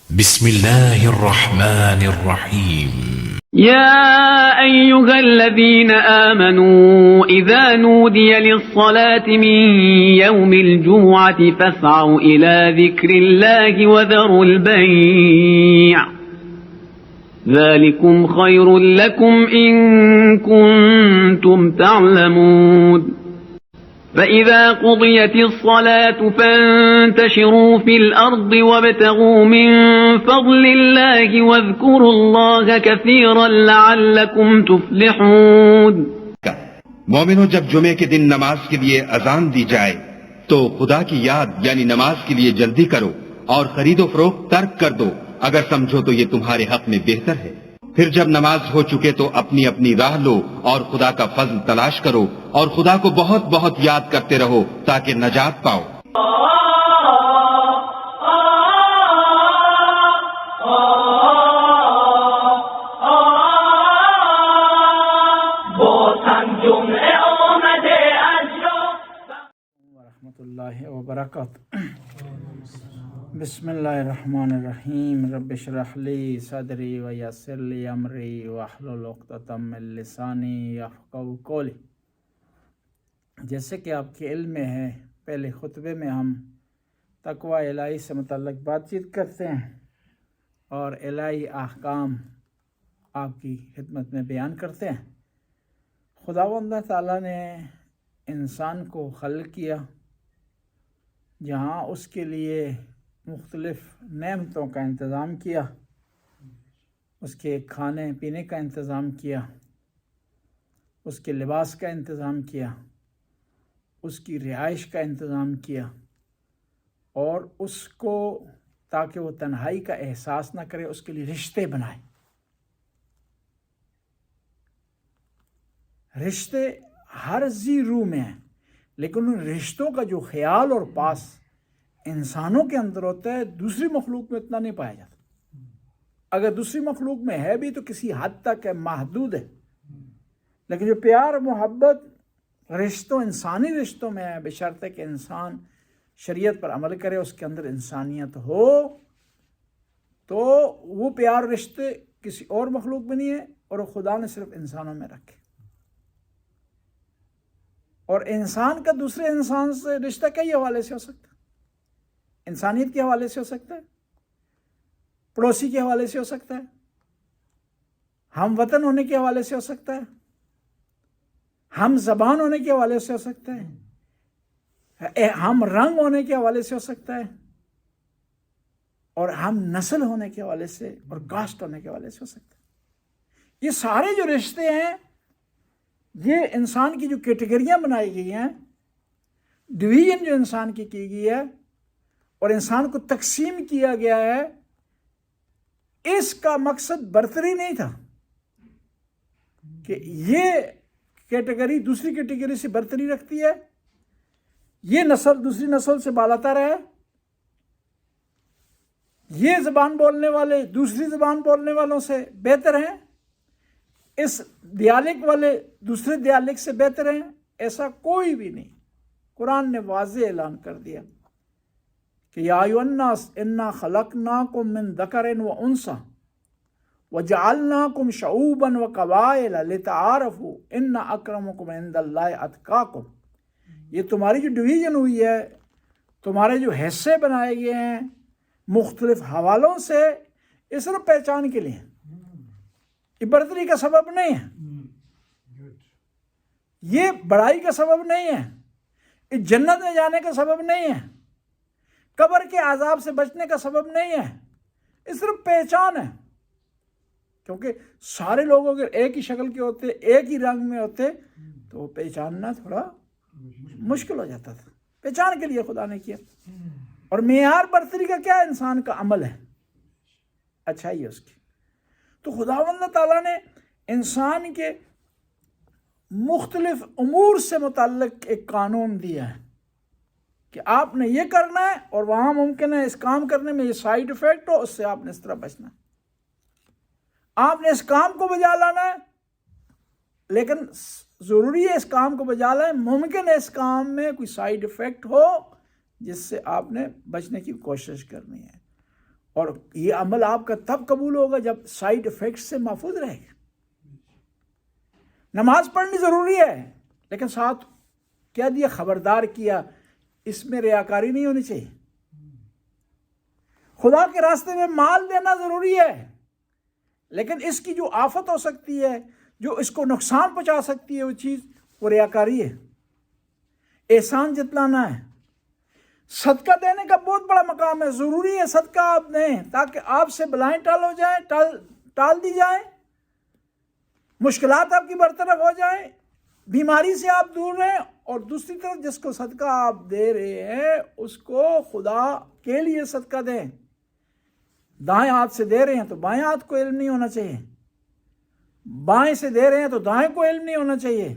بسم الله الرحمن الرحيم. يا أيها الذين آمنوا إذا نودي للصلاة من يوم الجمعة فاسعوا إلى ذكر الله وذروا البيع ذلكم خير لكم إن كنتم تعلمون فإذا قضيت الصلاة فانتشروا في الأرض وابتغوا من فضل الله واذكروا الله كثيرا لعلكم تفلحون. مومنو، جب جمعے کے دن نماز کے لیے اذان دی جائے تو خدا کی یاد یعنی نماز کے لیے جلدی کرو اور خرید و فروخت ترک کر دو اگر سمجھو تو یہ تمہارے حق میں بہتر ہے. پھر جب نماز ہو چکے تو اپنی اپنی راہ لو اور خدا کا فضل تلاش کرو اور خدا کو بہت بہت یاد کرتے رہو تاکہ نجات پاؤ. ورحمۃ اللہ وبرکاتہ. بسم اللہ الرحمن الرحیم. رب اشرح لی صدری ویسر لی امری واحلل عقدۃ من لسانی یفقہوا قولی. جیسے کہ آپ کے علم میں ہے، پہلے خطبے میں ہم تقوی الہی سے متعلق بات چیت کرتے ہیں اور الہی احکام آپ کی خدمت میں بیان کرتے ہیں. خداوند تعالیٰ نے انسان کو خلق کیا جہاں اس کے لیے مختلف نعمتوں کا انتظام کیا، اس کے کھانے پینے کا انتظام کیا، اس کے لباس کا انتظام کیا، اس کی رہائش کا انتظام کیا، اور اس کو تاکہ وہ تنہائی کا احساس نہ کرے اس کے لیے رشتے بنائے. رشتے ہر ذی روح میں ہیں، لیکن ان رشتوں کا جو خیال اور پاس انسانوں کے اندر ہوتا ہے دوسری مخلوق میں اتنا نہیں پایا جاتا. اگر دوسری مخلوق میں ہے بھی تو کسی حد تک ہے، محدود ہے، لیکن جو پیار محبت رشتوں انسانی رشتوں میں ہے، بشرطے کہ انسان شریعت پر عمل کرے، اس کے اندر انسانیت ہو، تو وہ پیار رشتے کسی اور مخلوق میں نہیں ہے اور وہ خدا نے صرف انسانوں میں رکھے. اور انسان کا دوسرے انسان سے رشتہ کئی حوالے سے ہو سکتا ہے. انسانیت کے حوالے سے ہو سکتا ہے، پڑوسی کے حوالے سے ہو سکتا ہے، ہم وطن ہونے کے حوالے سے ہو سکتا ہے، ہم زبان ہونے کے حوالے سے ہو سکتا ہے، ہم رنگ ہونے کے حوالے سے ہو سکتا ہے، اور ہم نسل ہونے کے حوالے سے اور کاسٹ ہونے کے حوالے سے ہو سکتا ہے. یہ سارے جو رشتے ہیں، یہ انسان کی جو کیٹیگریاں بنائی گئی ہیں، ڈویژن جو انسان کی گئی ہے اور انسان کو تقسیم کیا گیا ہے، اس کا مقصد برتری نہیں تھا کہ یہ کیٹیگری دوسری کیٹیگری سے برتری رکھتی ہے، یہ نسل دوسری نسل سے بالاتر ہے، یہ زبان بولنے والے دوسری زبان بولنے والوں سے بہتر ہیں، اس دیالک والے دوسرے دیالک سے بہتر ہیں. ایسا کوئی بھی نہیں. قرآن نے واضح اعلان کر دیا کہ یا ایھا الناس انا خلقناکم من ذکر و انثی وجعلناکم شعوبا وقبائل لتعارفوا ان اکرمکم عند اللہ اتقاکم. یہ تمہاری جو ڈویژن ہوئی ہے، تمہارے جو حصے بنائے گئے ہیں مختلف حوالوں سے، یہ صرف پہچان کے لیے ہیں، یہ برتری کا سبب نہیں ہے، یہ بڑائی کا سبب نہیں ہے، یہ جنت میں جانے کا سبب نہیں ہے، قبر کے عذاب سے بچنے کا سبب نہیں ہے، یہ صرف پہچان ہے. کیونکہ سارے لوگ اگر ایک ہی شکل کے ہوتے، ایک ہی رنگ میں ہوتے تو پہچاننا تھوڑا مشکل ہو جاتا تھا. پہچان کے لیے خدا نے کیا. اور معیار برتری کا کیا؟ انسان کا عمل ہے، اچھائی ہے اس کی. تو خداوند تعالیٰ نے انسان کے مختلف امور سے متعلق ایک قانون دیا ہے کہ آپ نے یہ کرنا ہے، اور وہاں ممکن ہے اس کام کرنے میں یہ سائیڈ افیکٹ ہو، اس سے آپ نے اس طرح بچنا ہے. آپ نے اس کام کو بجا لانا ہے، لیکن ضروری ہے اس کام کو بجا لائیں، ممکن ہے اس کام میں کوئی سائیڈ افیکٹ ہو جس سے آپ نے بچنے کی کوشش کرنی ہے. اور یہ عمل آپ کا تب قبول ہوگا جب سائیڈ افیکٹ سے محفوظ رہے گا۔ نماز پڑھنی ضروری ہے، لیکن ساتھ کیا دیا؟ خبردار کیا، اس میں ریاکاری نہیں ہونی چاہیے۔ خدا کے راستے میں مال دینا ضروری ہے، لیکن اس کی جو آفت ہو سکتی ہے، جو اس کو نقصان پہنچا سکتی ہے، وہ چیز وہ ریاکاری ہے۔ احسان جتلانا ہے۔ صدقہ دینے کا بہت بڑا مقام ہے، ضروری ہے صدقہ آپ دیں تاکہ آپ سے بلائیں ٹال دی جائیں، مشکلات آپ کی برطرف ہو جائیں، بیماری سے آپ دور رہیں، اور دوسری طرف جس کو صدقہ آپ دے رہے ہیں اس کو خدا کے لیے صدقہ دیں۔ دائیں ہاتھ سے دے رہے ہیں تو بائیں ہاتھ کو علم نہیں ہونا چاہیے، بائیں سے دے رہے ہیں تو دائیں کو علم نہیں ہونا چاہیے۔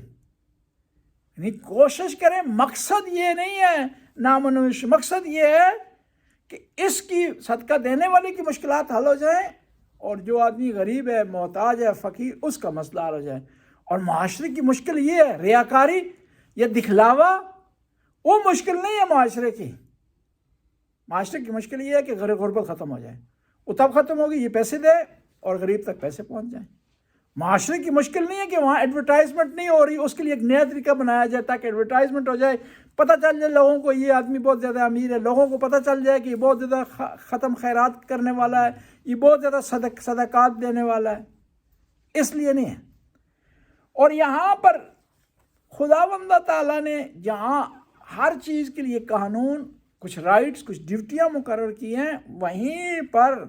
یعنی کوشش کریں، مقصد یہ نہیں ہے نامنوش، مقصد یہ ہے کہ اس کی صدقہ دینے والے کی مشکلات حل ہو جائیں، اور جو آدمی غریب ہے، محتاج ہے، فقیر، اس کا مسئلہ حل ہو جائے۔ اور معاشرے کی مشکل یہ ہے، ریاکاری یا دکھلاوا وہ مشکل نہیں ہے معاشرے کی۔ معاشرے کی مشکل یہ ہے کہ غربت ختم ہو جائے، وہ تب ختم ہوگی یہ پیسے دے اور غریب تک پیسے پہنچ جائیں۔ معاشرے کی مشکل نہیں ہے کہ وہاں ایڈورٹائزمنٹ نہیں ہو رہی، اس کے لیے ایک نیا طریقہ بنایا جائے تاکہ ایڈورٹائزمنٹ ہو جائے، پتہ چل جائے لوگوں کو یہ آدمی بہت زیادہ امیر ہے، لوگوں کو پتہ چل جائے کہ یہ بہت زیادہ ختم خیرات کرنے والا ہے، یہ بہت زیادہ صدقات دینے والا ہے، اس لیے نہیں ہے۔ اور یہاں پر خداوند تعالیٰ نے جہاں ہر چیز کے لیے قانون، کچھ رائٹس، کچھ ڈیوٹیاں مقرر کی ہیں، وہیں پر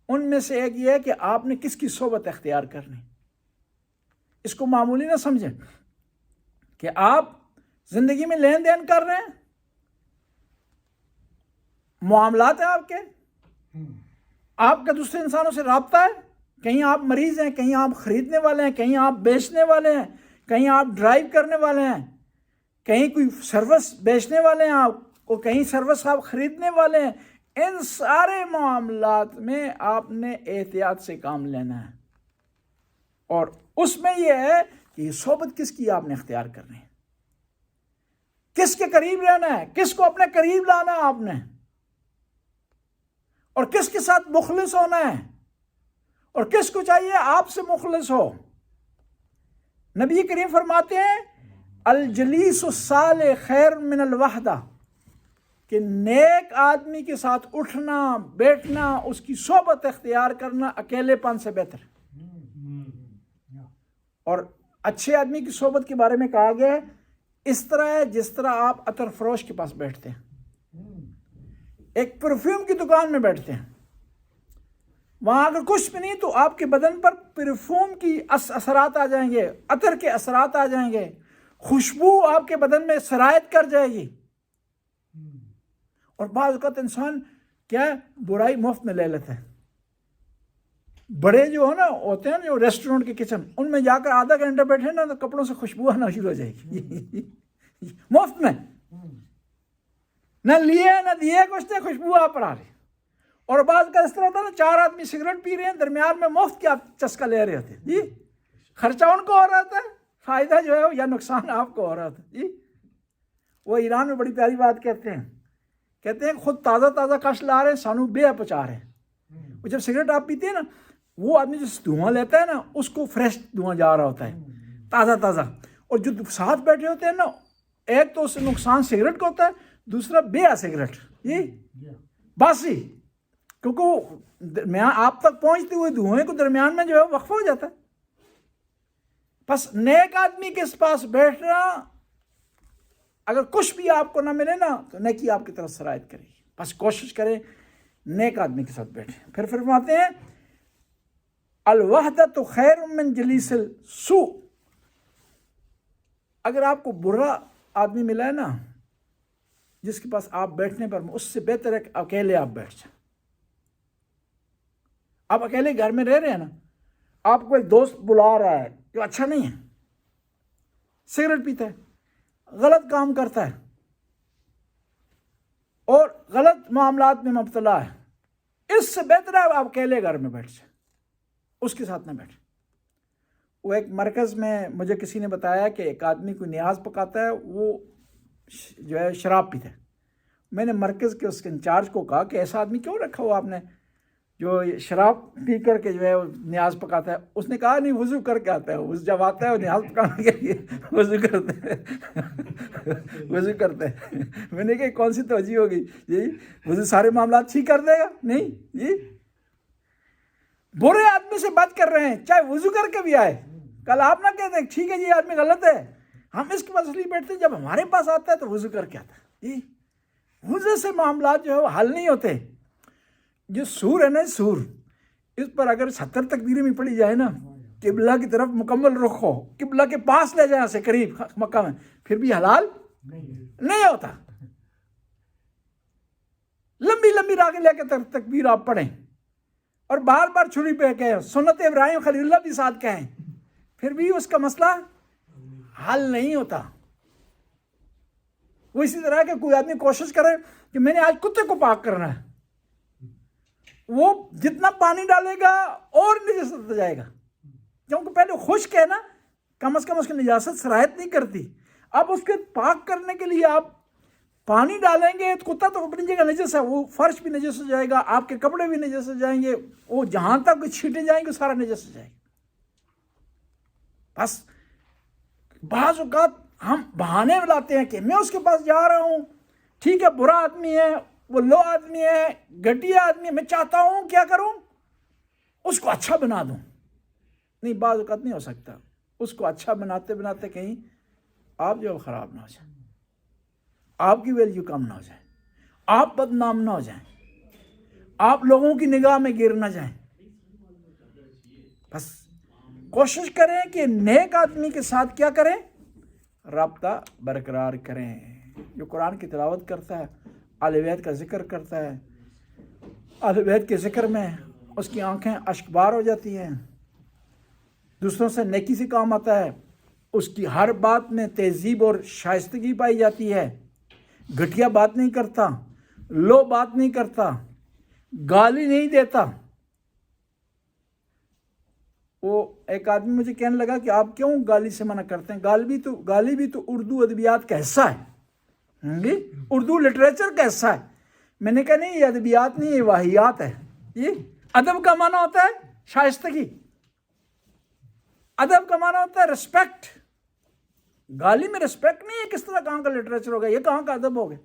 ان میں سے ایک یہ ہے کہ آپ نے کس کی صحبت اختیار کرنی۔ اس کو معمولی نہ سمجھیں کہ آپ زندگی میں لین دین کر رہے ہیں، معاملات ہیں آپ کا دوسرے انسانوں سے رابطہ ہے، کہیں آپ مریض ہیں، کہیں آپ خریدنے والے ہیں، کہیں آپ بیچنے والے ہیں، کہیں آپ ڈرائیو کرنے والے ہیں، کہیں کوئی سروس بیچنے والے ہیں آپ، اور کہیں سروس آپ خریدنے والے ہیں۔ ان سارے معاملات میں آپ نے احتیاط سے کام لینا ہے، اور اس میں یہ ہے کہ یہ صحبت کس کی آپ نے اختیار کرنی ہے، کس کے قریب رہنا ہے، کس کو اپنے قریب لانا ہے آپ نے، اور کس کے ساتھ مخلص ہونا ہے، اور کس کو چاہیے آپ سے مخلص ہو۔ نبی کریم فرماتے ہیں الجلیس الصالح خیر من الوحدہ، کہ نیک آدمی کے ساتھ اٹھنا بیٹھنا، اس کی صحبت اختیار کرنا اکیلے پن سے بہتر ہے۔ اور اچھے آدمی کی صحبت کے بارے میں کہا گیا ہے اس طرح ہے جس طرح آپ عطر فروش کے پاس بیٹھتے ہیں، ایک پرفیوم کی دکان میں بیٹھتے ہیں، وہاں اگر کچھ بھی نہیں تو آپ کے بدن پر پرفیوم کی اثرات آ جائیں گے، عطر کے اثرات آ جائیں گے، خوشبو آپ کے بدن میں سرایت کر جائے گی۔ اور بعض اوقات انسان کیا برائی مفت میں لے لیتا ہے۔ بڑے جو ہے نا ہوتے ہیں جو ریسٹورنٹ کے کچن، ان میں جا کر آدھا گھنٹہ بیٹھے نا تو کپڑوں سے خوشبو آنا شروع ہو جائے گی مفت میں، نہ لیے نہ دیے کچھ نہیں، خوشبو آپ پر آ رہی۔ اور بعض کا اس طرح ہوتا ہے نا، 4 آدمی سگریٹ پی رہے ہیں، درمیان میں مفت کے آپ چسکا لے رہے ہوتے جی، خرچہ ان کو ہو رہا تھا، فائدہ جو ہے یا نقصان آپ کو ہو رہا تھا جی۔ وہ ایران میں بڑی پیاری بات کہتے ہیں خود تازہ تازہ کش لا رہے ہیں، سانو بے پچا رہے ہیں۔ وہ جب سگریٹ آپ پیتے ہیں نا، وہ آدمی جو دھواں لیتا ہے نا، اس کو فریش دھواں جا رہا ہوتا ہے، تازہ تازہ، اور جو ساتھ بیٹھے ہوتے ہیں نا، ایک تو اس سے نقصان سگریٹ کا ہوتا ہے، دوسرا بے سگریٹ جی باسی، کیونکہ درمیان آپ تک پہنچتے ہوئے دھوئیں کو درمیان میں جو ہے وقفہ ہو جاتا ہے۔ بس نیک آدمی کے پاس بیٹھنا، اگر کچھ بھی آپ کو نہ ملے نا تو نیکی آپ کی طرف سرایت کرے گی، بس کوشش کریں نیک آدمی کے ساتھ بیٹھیں۔ پھر فرماتے ہیں الوحدۃ خیر من جلیس السوء، اگر آپ کو برا آدمی ملا ہے نا جس کے پاس آپ بیٹھنے پر، اس سے بہتر ہے کہ اکیلے آپ بیٹھ جائیں۔ آپ اکیلے گھر میں رہ رہے ہیں نا، آپ کو ایک دوست بلا رہا ہے جو اچھا نہیں ہے، سگریٹ پیتا ہے، غلط کام کرتا ہے اور غلط معاملات میں مبتلا ہے، اس سے بہتر ہے آپ اکیلے گھر میں بیٹھ جائیں، اس کے ساتھ نہ بیٹھیں۔ وہ ایک مرکز میں مجھے کسی نے بتایا کہ ایک آدمی کو نیاز پکاتا ہے، وہ جو ہے شراب پیتا ہے۔ میں نے مرکز کے اس کے انچارج کو کہا کہ ایسا آدمی کیوں رکھا ہوا آپ نے؟ جو شراب پی کر کے جو ہے وہ نیاز پکاتا ہے، اس نے کہا نہیں وضو کر کے آتا ہے، اس جب آتا ہے وہ نیاز پکانے کے لیے وضو کرتے ہیں وضو کرتے ہیں۔ میں نے کہا کون سی توجہ ہوگی جی، وضو سارے معاملات ٹھیک کر دے گا؟ نہیں جی، برے آدمی سے بات کر رہے ہیں چاہے وضو کر کے بھی آئے، کل آپ نہ کہتے ہیں ٹھیک ہے جی آدمی غلط ہے، ہم اس کے پاس اس لیے بیٹھتے ہیں جب ہمارے پاس آتا ہے تو وضو کر کے آتا ہے جی۔ وضو سے معاملات جو ہے وہ حل نہیں ہوتے۔ جو سور ہے نا، سور، اس پر اگر 70 تکبیریں بھی پڑھی جائے نا، قبلہ کی طرف مکمل رخ ہو، قبلہ کے پاس لے جائیں سے قریب مکہ میں، پھر بھی حلال نہیں ہوتا۔ لمبی لمبی راگیں لے کے تکبیر آپ پڑھیں اور بار بار چھری پہ کہیں، سنت ابراہیم خلیل اللہ بھی ساتھ کہیں، پھر بھی اس کا مسئلہ حل نہیں ہوتا۔ وہ اسی طرح کہ کوئی آدمی کوشش کرے کہ میں نے آج کتے کو پاک کرنا ہے، وہ جتنا پانی ڈالے گا اور نجاست ہوتا جائے گا، کیونکہ پہلے خشک ہے نا، کم از کم اس کی نجاست سرایت نہیں کرتی۔ اب اس کے پاک کرنے کے لیے آپ پانی ڈالیں گے تو کتا تو اپنی جگہ نجس ہے، وہ فرش بھی نجس ہو جائے گا، آپ کے کپڑے بھی نجس ہو جائیں گے، وہ جہاں تک چھینٹے جائیں گے سارا نجس ہو جائے گا۔ بس بعض اوقات ہم بہانے لاتے ہیں کہ میں اس کے پاس جا رہا ہوں، ٹھیک ہے برا آدمی ہے، وہ لو آدمی ہے، گھٹیا آدمی ہے، میں چاہتا ہوں کیا کروں، اس کو اچھا بنا دوں۔ نہیں، بعض اوقات نہیں ہو سکتا۔ اس کو اچھا بناتے بناتے کہیں آپ جو خراب نہ ہو جائیں، آپ کی ویلیو کم نہ ہو جائے، آپ بدنام نہ ہو جائیں، آپ لوگوں کی نگاہ میں گر نہ جائیں۔ بس کوشش کریں کہ نیک آدمی کے ساتھ کیا کریں، رابطہ برقرار کریں۔ جو قرآن کی تلاوت کرتا ہے، اہل بیت کا ذکر کرتا ہے، اہل بیت کے ذکر میں اس کی آنکھیں اشکبار ہو جاتی ہیں، دوسروں سے نیکی سے کام آتا ہے، اس کی ہر بات میں تہذیب اور شائستگی پائی جاتی ہے، گھٹیا بات نہیں کرتا، لو بات نہیں کرتا، گالی نہیں دیتا۔ وہ ایک آدمی مجھے کہنے لگا کہ آپ کیوں گالی سے منع کرتے ہیں؟ گالی بھی تو اردو ادبیات کا حصہ ہے جی، اردو لٹریچر کا حصہ ہے۔ میں نے کہا نہیں، یہ ادبیات نہیں، یہ واہیات ہے۔ یہ ادب کا معنی ہوتا ہے شائستگی، ادب کا معنی ہوتا ہے رسپیکٹ۔ گالی میں رسپیکٹ نہیں ہے، کس طرح کہاں کا لٹریچر ہوگا، یہ کہاں کا ادب ہوگا؟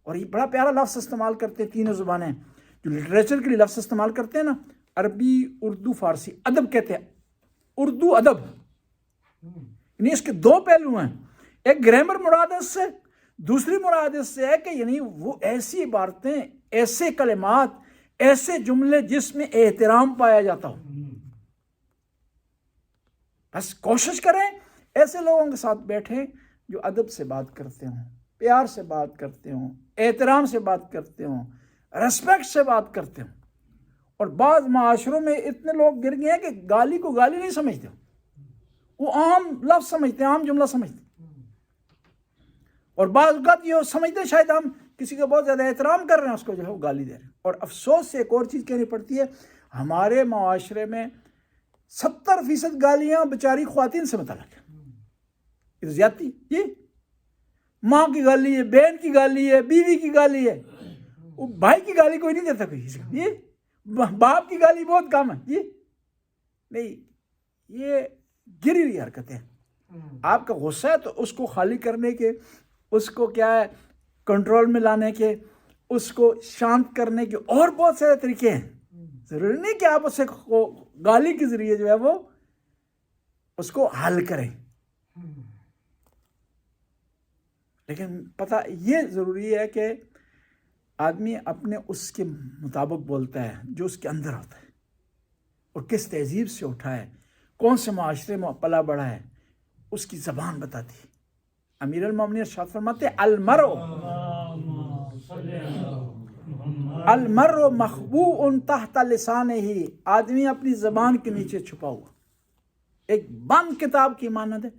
اور یہ بڑا پیارا لفظ استعمال کرتے ہیں، تینوں زبانیں جو لٹریچر کے لیے لفظ استعمال کرتے ہیں نا، عربی، اردو، فارسی، ادب کہتے ہیں، اردو ادب، یعنی اس کے دو پہلو ہیں۔ ایک گرامر مراد ہے اس سے، دوسری مراد اس سے ہے کہ یعنی وہ ایسی عبارتیں، ایسے کلمات، ایسے جملے جس میں احترام پایا جاتا ہو۔ بس کوشش کریں ایسے لوگوں کے ساتھ بیٹھیں جو ادب سے بات کرتے ہوں، پیار سے بات کرتے ہوں، احترام سے بات کرتے ہوں، ریسپیکٹ سے بات کرتے ہوں۔ اور بعض معاشروں میں اتنے لوگ گر گئے ہیں کہ گالی کو گالی نہیں سمجھتے، وہ عام لفظ سمجھتے ہیں، عام جملہ سمجھتے ہیں۔ اور بعض اوقات یہ سمجھتے ہیں شاید ہم کسی کا بہت زیادہ احترام کر رہے ہیں، اس کو جو ہے وہ گالی دے رہے ہیں۔ اور افسوس سے ایک اور چیز کہنی پڑتی ہے، ہمارے معاشرے میں 70% گالیاں بیچاری خواتین سے متعلق ہیں۔ یہ زیادتی، یہ ماں کی گالی ہے، بہن کی گالی ہے، بیوی کی گالی ہے، وہ بھائی کی گالی کوئی نہیں دیتا، کوئی یہ باپ کی گالی بہت کم ہے۔ یہ نہیں، یہ گری ہوئی حرکتیں۔ آپ کا غصہ ہے تو اس کو خالی کرنے کے، اس کو کیا ہے کنٹرول میں لانے کے، اس کو شانت کرنے کے اور بہت سارے طریقے ہیں۔ ضروری نہیں کہ آپ اسے گالی کے ذریعے جو ہے وہ اس کو حل کریں، لیکن پتہ یہ ضروری ہے کہ آدمی اپنے اس کے مطابق بولتا ہے جو اس کے اندر ہوتا ہے، اور کس تہذیب سے اٹھا ہے، کون سے معاشرے میں پلا بڑھا ہے، اس کی زبان بتاتی ہے۔ امیر المومنین ارشاد فرماتے ہیں المرء مخبوء تحت لسانہ، آدمی اپنی زبان کے نیچے چھپا ہوا، ایک بند کتاب کی مانند ہے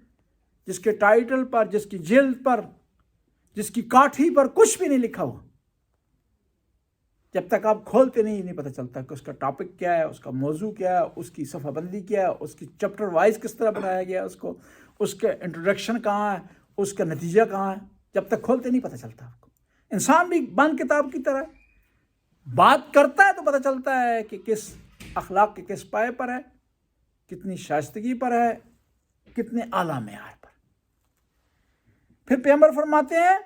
جس کے ٹائٹل پر، جس کی جلد پر، جس کی کاٹھی پر کچھ بھی نہیں لکھا ہوا۔ جب تک آپ کھولتے نہیں پتہ چلتا کہ اس کا ٹاپک کیا ہے، اس کا موضوع کیا ہے، اس کی صفحہ بندی کیا ہے، اس کی چیپٹر وائز کس طرح بنایا گیا ہے، اس کا انٹروڈکشن کہاں ہے، اس کا نتیجہ کہاں ہے۔ جب تک کھولتے نہیں پتہ چلتا آپ کو۔ انسان بھی بند کتاب کی طرح ہے، بات کرتا ہے تو پتہ چلتا ہے کہ کس اخلاق کے کس پائے پر ہے، کتنی شائستگی پر ہے، کتنے اعلیٰ معیار پر۔ پھر پیغمبر فرماتے ہیں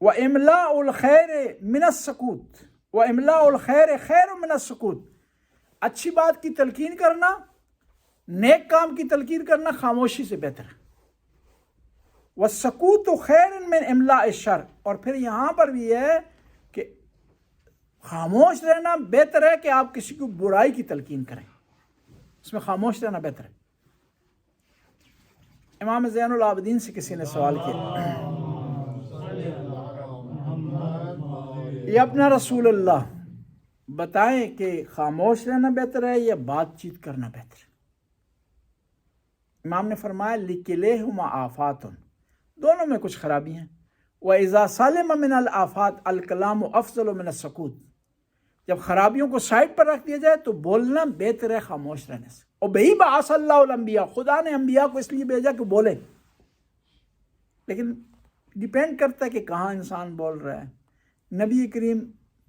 وَإِمْلَاءُ الْخَيْرِ مِنَ السُّكُوتِ وَإِمْلَاءُ الْخَيْرِ خَيْرٌ مِنَ السُّكُوتِ، اچھی بات کی تلقین کرنا، نیک کام کی تلقین کرنا خاموشی سے بہتر ہے۔ وَالسُّكُوتُ خَيْرٌ مِنْ إِمْلَاءِ الشَّرِّ، اور پھر یہاں پر بھی ہے کہ خاموش رہنا بہتر ہے کہ آپ کسی کو برائی کی تلقین کریں، اس میں خاموش رہنا بہتر ہے۔ امام زین العابدین سے کسی نے سوال کیا، یا اپنا رسول اللہ بتائیں کہ خاموش رہنا بہتر ہے یا بات چیت کرنا بہتر ہے؟ امام نے فرمایا لِكِلَيْهِمَا آفَاتٌ، دونوں میں کچھ خرابی ہیں۔ وَإِذَا سَلِمَ مِنَ الْآفَاتِ الْكَلَامُ أَفْضَلُ مِنَ السُّكُوتِ، جب خرابیوں کو سائڈ پر رکھ دیا جائے تو بولنا بہتر ہے خاموش رہنے سے۔ اور بِهِ بَعَثَ اللَّهُ الْأَنْبِيَاءَ، خدا نے انبیاء کو اس لیے بھیجا کہ بولے، لیکن ڈیپینڈ کرتا ہے کہ کہاں انسان بول رہا ہے۔ نبی کریم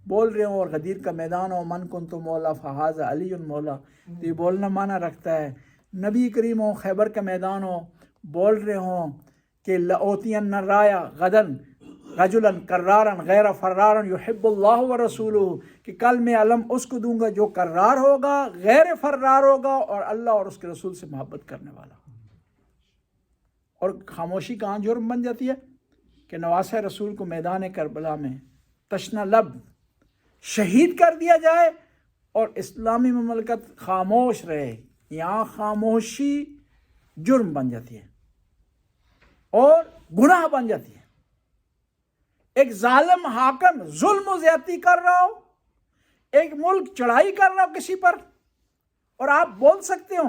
بول رہے ہوں اور غدیر کا میدان ہو، من کنت مولا فہذا علی مولا، تو یہ بولنا معنی رکھتا ہے۔ نبی کریم ہو، خیبر کا میدان ہو، بول رہے ہوں کہ لأوتین الرایا غدن رجلا کرارا غیر فرارا یحب اللہ ورسولہ، کہ کل میں علم اس کو دوں گا جو کرار ہوگا، غیر فرار ہوگا، اور اللہ اور اس کے رسول سے محبت کرنے والا۔ اور خاموشی کہاں جرم بن جاتی ہے کہ نواسہ رسول کو میدان کربلا میں تشنہ لب شہید کر دیا جائے اور اسلامی مملکت خاموش رہے، یہاں خاموشی جرم بن جاتی ہے اور گناہ بن جاتی ہے۔ ایک ظالم حاکم ظلم و زیادتی کر رہا ہو، ایک ملک چڑھائی کر رہا ہو کسی پر، اور آپ بول سکتے ہو،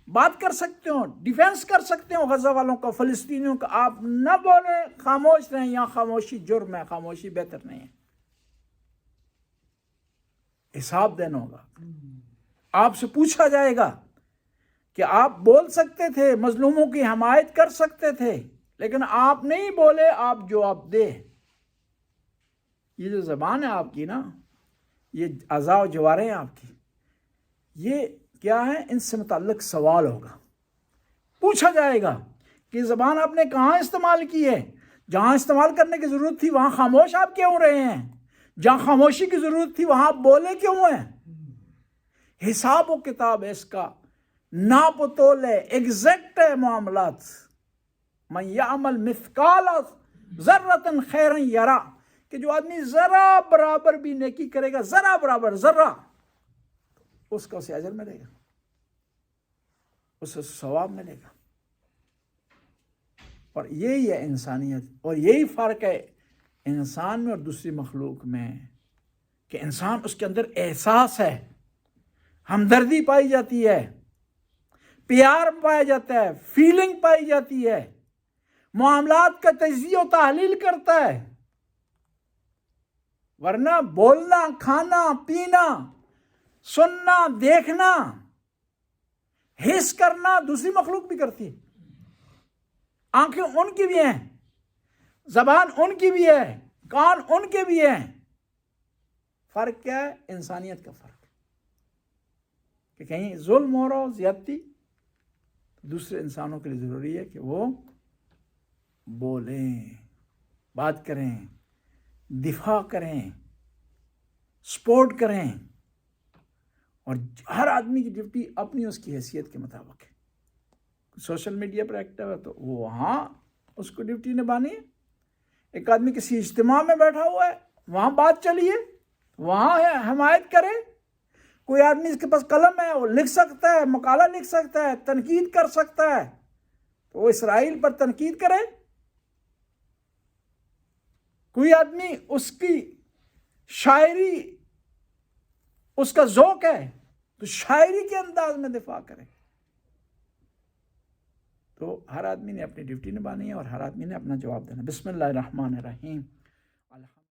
بات کر سکتے ہو، ڈیفینس کر سکتے ہو غزہ والوں کا، فلسطینیوں کا، آپ نہ بولیں، خاموش رہیں، یہاں خاموشی جرم ہے، خاموشی بہتر نہیں ہے۔ حساب دینا ہوگا، آپ سے پوچھا جائے گا کہ آپ بول سکتے تھے، مظلوموں کی حمایت کر سکتے تھے، لیکن آپ نہیں بولے، آپ جواب دے۔ یہ جو زبان ہے آپ کی نا، یہ اعضاء و جوارے ہیں آپ کی، یہ کیا ہے؟ ان سے متعلق سوال ہوگا، پوچھا جائے گا کہ زبان آپ نے کہاں استعمال کی ہے، جہاں استعمال کرنے کی ضرورت تھی وہاں خاموش آپ کیوں رہے ہیں، جہاں خاموشی کی ضرورت تھی وہاں آپ بولے کیوں ہیں؟ حساب و کتاب ہے اس کا، ناپ و تول ہے، ایگزیکٹ ہے معاملات۔ من یعمل مثقال ذرۃ خیرا یرا، کہ جو آدمی ذرا برابر بھی نیکی کرے گا، ذرا برابر، ذرا، اس کا اسے اجر ملے گا، اسے ثواب ملے گا۔ اور یہی ہے انسانیت، اور یہی فرق ہے انسان میں اور دوسری مخلوق میں، کہ انسان اس کے اندر احساس ہے، ہمدردی پائی جاتی ہے، پیار پایا جاتا ہے، فیلنگ پائی جاتی ہے، معاملات کا تجزیہ و تحلیل کرتا ہے۔ ورنہ بولنا، کھانا، پینا، سننا، دیکھنا، حس کرنا دوسری مخلوق بھی کرتی ہے۔ آنکھیں ان کی بھی ہیں، زبان ان کی بھی ہے، کان ان کے بھی ہیں۔ فرق کیا ہے؟ انسانیت کا فرق، کہ کہیں ظلم ہو رہا ہو، زیادتی، دوسرے انسانوں کے لیے ضروری ہے کہ وہ بولیں، بات کریں، دفاع کریں، سپورٹ کریں۔ اور ہر آدمی کی ڈیوٹی اپنی اس کی حیثیت کے مطابق ہے۔ سوشل میڈیا پر ایکٹیو ہے تو وہ وہاں اس کو ڈیوٹی نبھانی ہے۔ ایک آدمی کسی اجتماع میں بیٹھا ہوا ہے، وہاں بات چلیے، وہاں ہے حمایت کرے۔ کوئی آدمی اس کے پاس قلم ہے، وہ لکھ سکتا ہے، مقالہ لکھ سکتا ہے، تنقید کر سکتا ہے، تو وہ اسرائیل پر تنقید کرے۔ کوئی آدمی اس کی شاعری، اس کا ذوق ہے تو شاعری کے انداز میں دفاع کرے۔ تو ہر آدمی نے اپنی ڈیوٹی نبھانی ہے اور ہر آدمی نے اپنا جواب دینا۔ بسم اللہ الرحمن الرحیم۔